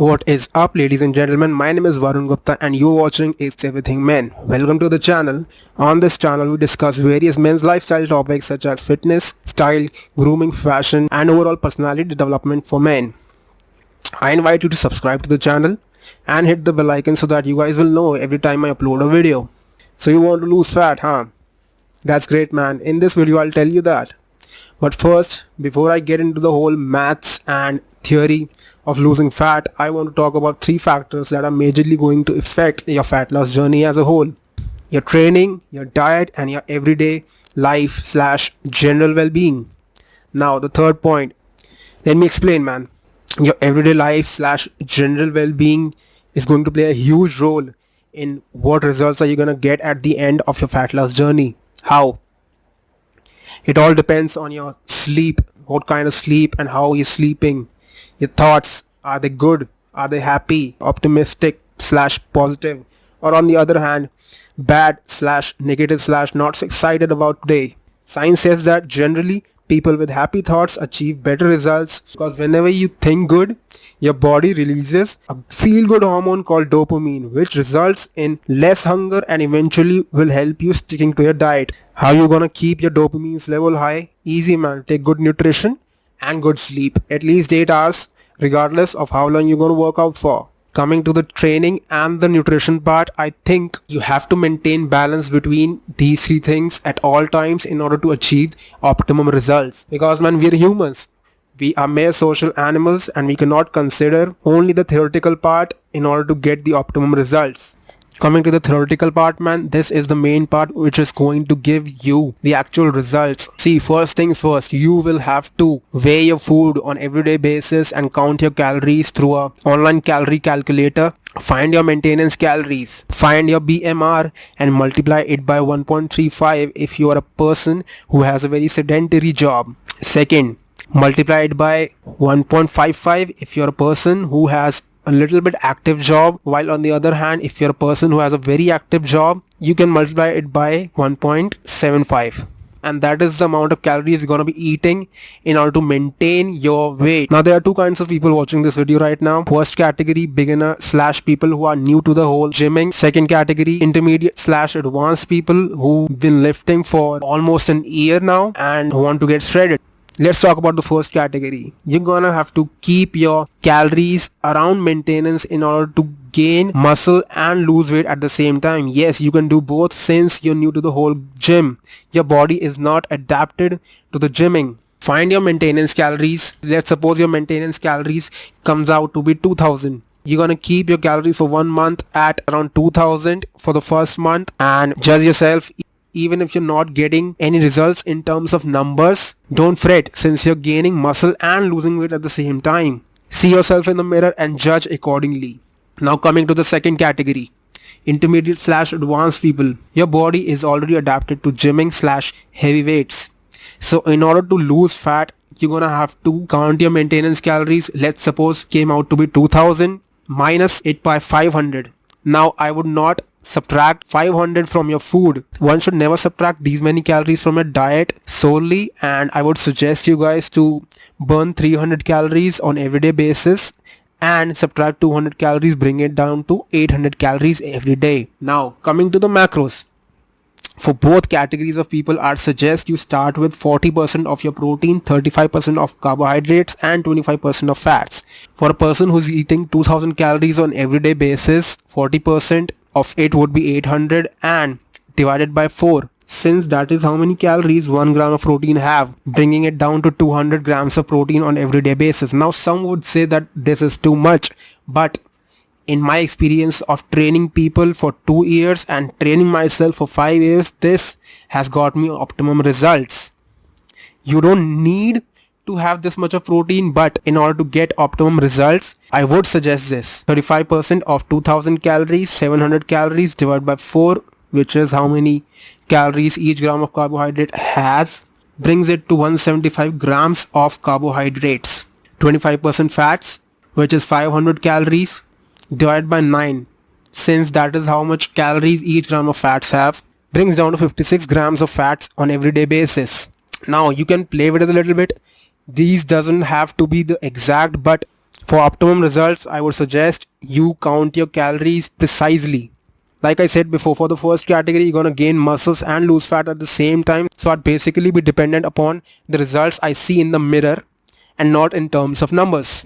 What is up, ladies and gentlemen? My name is Varun Gupta and you're watching It's Everything Men. Welcome to the channel. On this channel we discuss various men's lifestyle topics such as fitness, style, grooming, fashion and overall personality development for men. I invite you to subscribe to the channel and hit the bell icon so that you guys will know every time I upload a video. So you want to lose fat, huh? That's great, man. In this video I'll tell you that. But first, before I get into the whole maths and theory of losing fat, I want to talk about 3 factors that are majorly going to affect your fat loss journey as a whole. Your training, your diet and your everyday life / general well-being. Now the third point, let me explain, man. Your everyday life / general well-being is going to play a huge role in what results are you going to get at the end of your fat loss journey. How? It all depends on your sleep, what kind of sleep and how you're sleeping. Your thoughts, are they good? Are they happy, optimistic / positive? Or on the other hand, bad / negative / not so excited about today. Science says that generally people with happy thoughts achieve better results because whenever you think good, your body releases a feel-good hormone called dopamine, which results in less hunger and eventually will help you sticking to your diet. How you gonna keep your dopamine level high? Easy, man. Take good nutrition and good sleep, at least 8 hours, regardless of how long you're gonna work out for. Coming to the training and the nutrition part, I think you have to maintain balance between these 3 things at all times in order to achieve optimum results. Because, man, we're humans. We are mere social animals and we cannot consider only the theoretical part in order to get the optimum results. Coming to the theoretical part, man, this is the main part which is going to give you the actual results. See, first things first, you will have to weigh your food on everyday basis and count your calories through a online calorie calculator. Find your maintenance calories, find your BMR and multiply it by 1.35 if you are a person who has a very sedentary job. Second, multiply it by 1.55 if you're a person who has a little bit active job, while on the other hand, if you're a person who has a very active job, you can multiply it by 1.75, and that is the amount of calories you're gonna be eating in order to maintain your weight. Now there are 2 kinds of people watching this video right now. First category, beginner / people who are new to the whole gymming. Second category, intermediate / advanced people who've been lifting for almost an year now and want to get shredded. Let's talk about the first category. You're gonna have to keep your calories around maintenance in order to gain muscle and lose weight at the same time. Yes, you can do both since you're new to the whole gym. Your body is not adapted to the gymming. Find your maintenance calories. Let's suppose your maintenance calories comes out to be 2000. You're gonna keep your calories for 1 month at around 2000 for the first month and judge yourself. Even if you're not getting any results in terms of numbers, don't fret since you're gaining muscle and losing weight at the same time. See yourself in the mirror and judge accordingly. Now coming to the second category, intermediate / advanced people. Your body is already adapted to gymming / heavy weights. So in order to lose fat, you're gonna have to count your maintenance calories. Let's suppose came out to be 2000 minus it by 500. Now I would not subtract 500 from your food. One should never subtract these many calories from your diet solely, and I would suggest you guys to burn 300 calories on everyday basis and subtract 200 calories, bring it down to 800 calories every day. Now coming to the macros. For both categories of people, I'd suggest you start with 40% of your protein, 35% of carbohydrates and 25% of fats. For a person who's eating 2000 calories on everyday basis, 40% of it would be 800 and divided by 4, since that is how many calories 1 gram of protein have, bringing it down to 200 grams of protein on everyday basis. Now some would say that this is too much, but in my experience of training people for 2 years and training myself for 5 years, this has got me optimum results. You don't need to have this much of protein, but in order to get optimum results, I would suggest this. 35% of 2000 calories, 700 calories divided by 4, which is how many calories each gram of carbohydrate has, brings it to 175 grams of carbohydrates. 25% fats, which is 500 calories, divided by 9, since that is how much calories each gram of fats have, brings down to 56 grams of fats on everyday basis. Now you can play with it a little bit. These doesn't have to be the exact, but For optimum results, I would suggest you count your calories precisely. Like I said before, for the first category, you're gonna gain muscles and lose fat at the same time. So I'd basically be dependent upon the results I see in the mirror and not in terms of numbers.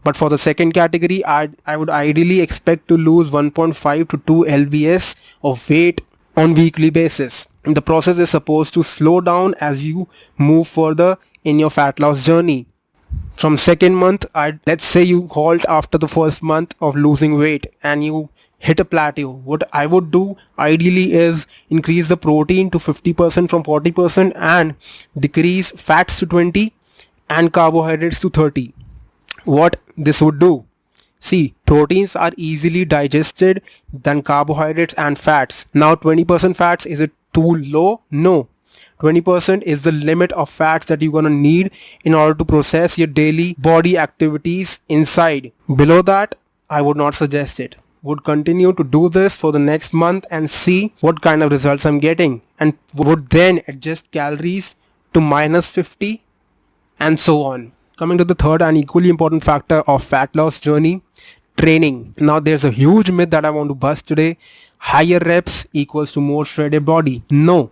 But for the second category, I would ideally expect to lose 1.5 to 2 lbs of weight on weekly basis. And the process is supposed to slow down as you move further in your fat loss journey. From second month, let's say you halt after the first month of losing weight and you hit a plateau. What I would do ideally is increase the protein to 50% from 40% and decrease fats to 20 and carbohydrates to 30. What this would do, see, proteins are easily digested than carbohydrates and fats. Now 20% fats, is it too low? No. 20% is the limit of fats that you're gonna need in order to process your daily body activities inside. Below that, I would not suggest it. Would continue to do this for the next month and see what kind of results I'm getting, and would then adjust calories to -50 and so on. Coming to the third and equally important factor of fat loss journey, training. Now there's a huge myth that I want to bust today. Higher reps equals to more shredded body. No.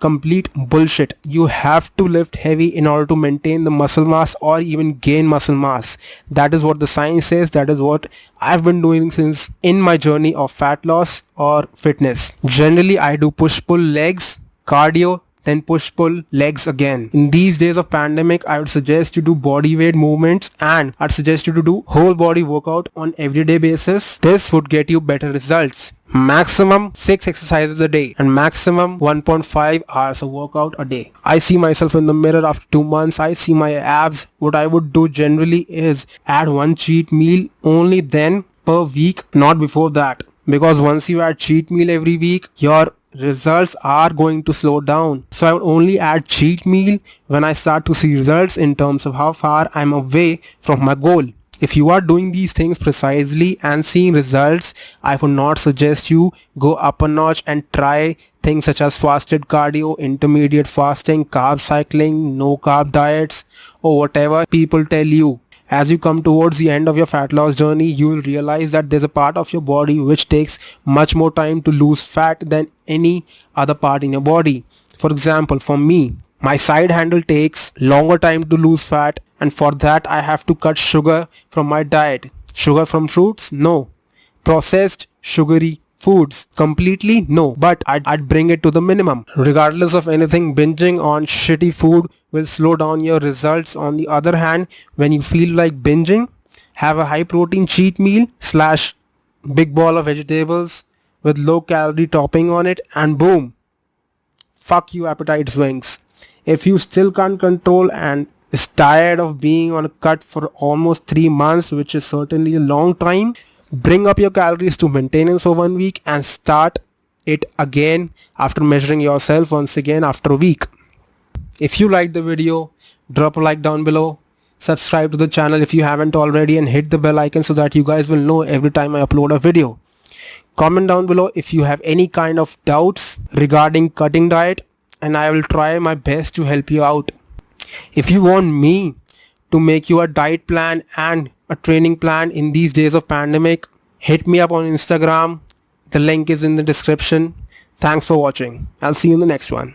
Complete bullshit. You have to lift heavy in order to maintain the muscle mass or even gain muscle mass. That is what the science says. That is what I've been doing since in my journey of fat loss or fitness. Generally, I do push-pull legs, cardio, then push-pull legs again. In these days of pandemic, I would suggest you do body weight movements and I'd suggest you to do whole body workout on everyday basis. This would get you better results. Maximum 6 exercises a day and maximum 1.5 hours of workout a day. I see myself in the mirror after 2 months. I see my abs. What I would do generally is add one cheat meal only then per week, not before that. Because once you add cheat meal every week, your results are going to slow down. So I would only add cheat meal when I start to see results in terms of how far I'm away from my goal. If you are doing these things precisely and seeing results, I would not suggest you go up a notch and try things such as fasted cardio, intermediate fasting, carb cycling, no carb diets, or whatever people tell you. As you come towards the end of your fat loss journey, you will realize that there's a part of your body which takes much more time to lose fat than any other part in your body. For example, for me, my side handle takes longer time to lose fat, and for that I have to cut sugar from my diet. Sugar from fruits? No. Processed sugary foods? Completely no. But I'd bring it to the minimum. Regardless of anything, binging on shitty food will slow down your results. On the other hand, when you feel like binging, have a high protein cheat meal / big ball of vegetables with low calorie topping on it, and boom, fuck you appetite swings. If you still can't control and is tired of being on a cut for almost 3 months, which is certainly a long time, bring up your calories to maintenance for 1 week and start it again after measuring yourself once again after a week. If you liked the video, drop a like down below, subscribe to the channel if you haven't already, and hit the bell icon so that you guys will know every time I upload a video. Comment down below if you have any kind of doubts regarding cutting diet, and I will try my best to help you out. If you want me to make you a diet plan and a training plan in these days of pandemic, hit me up on Instagram. The link is in the description. Thanks for watching. I'll see you in the next one.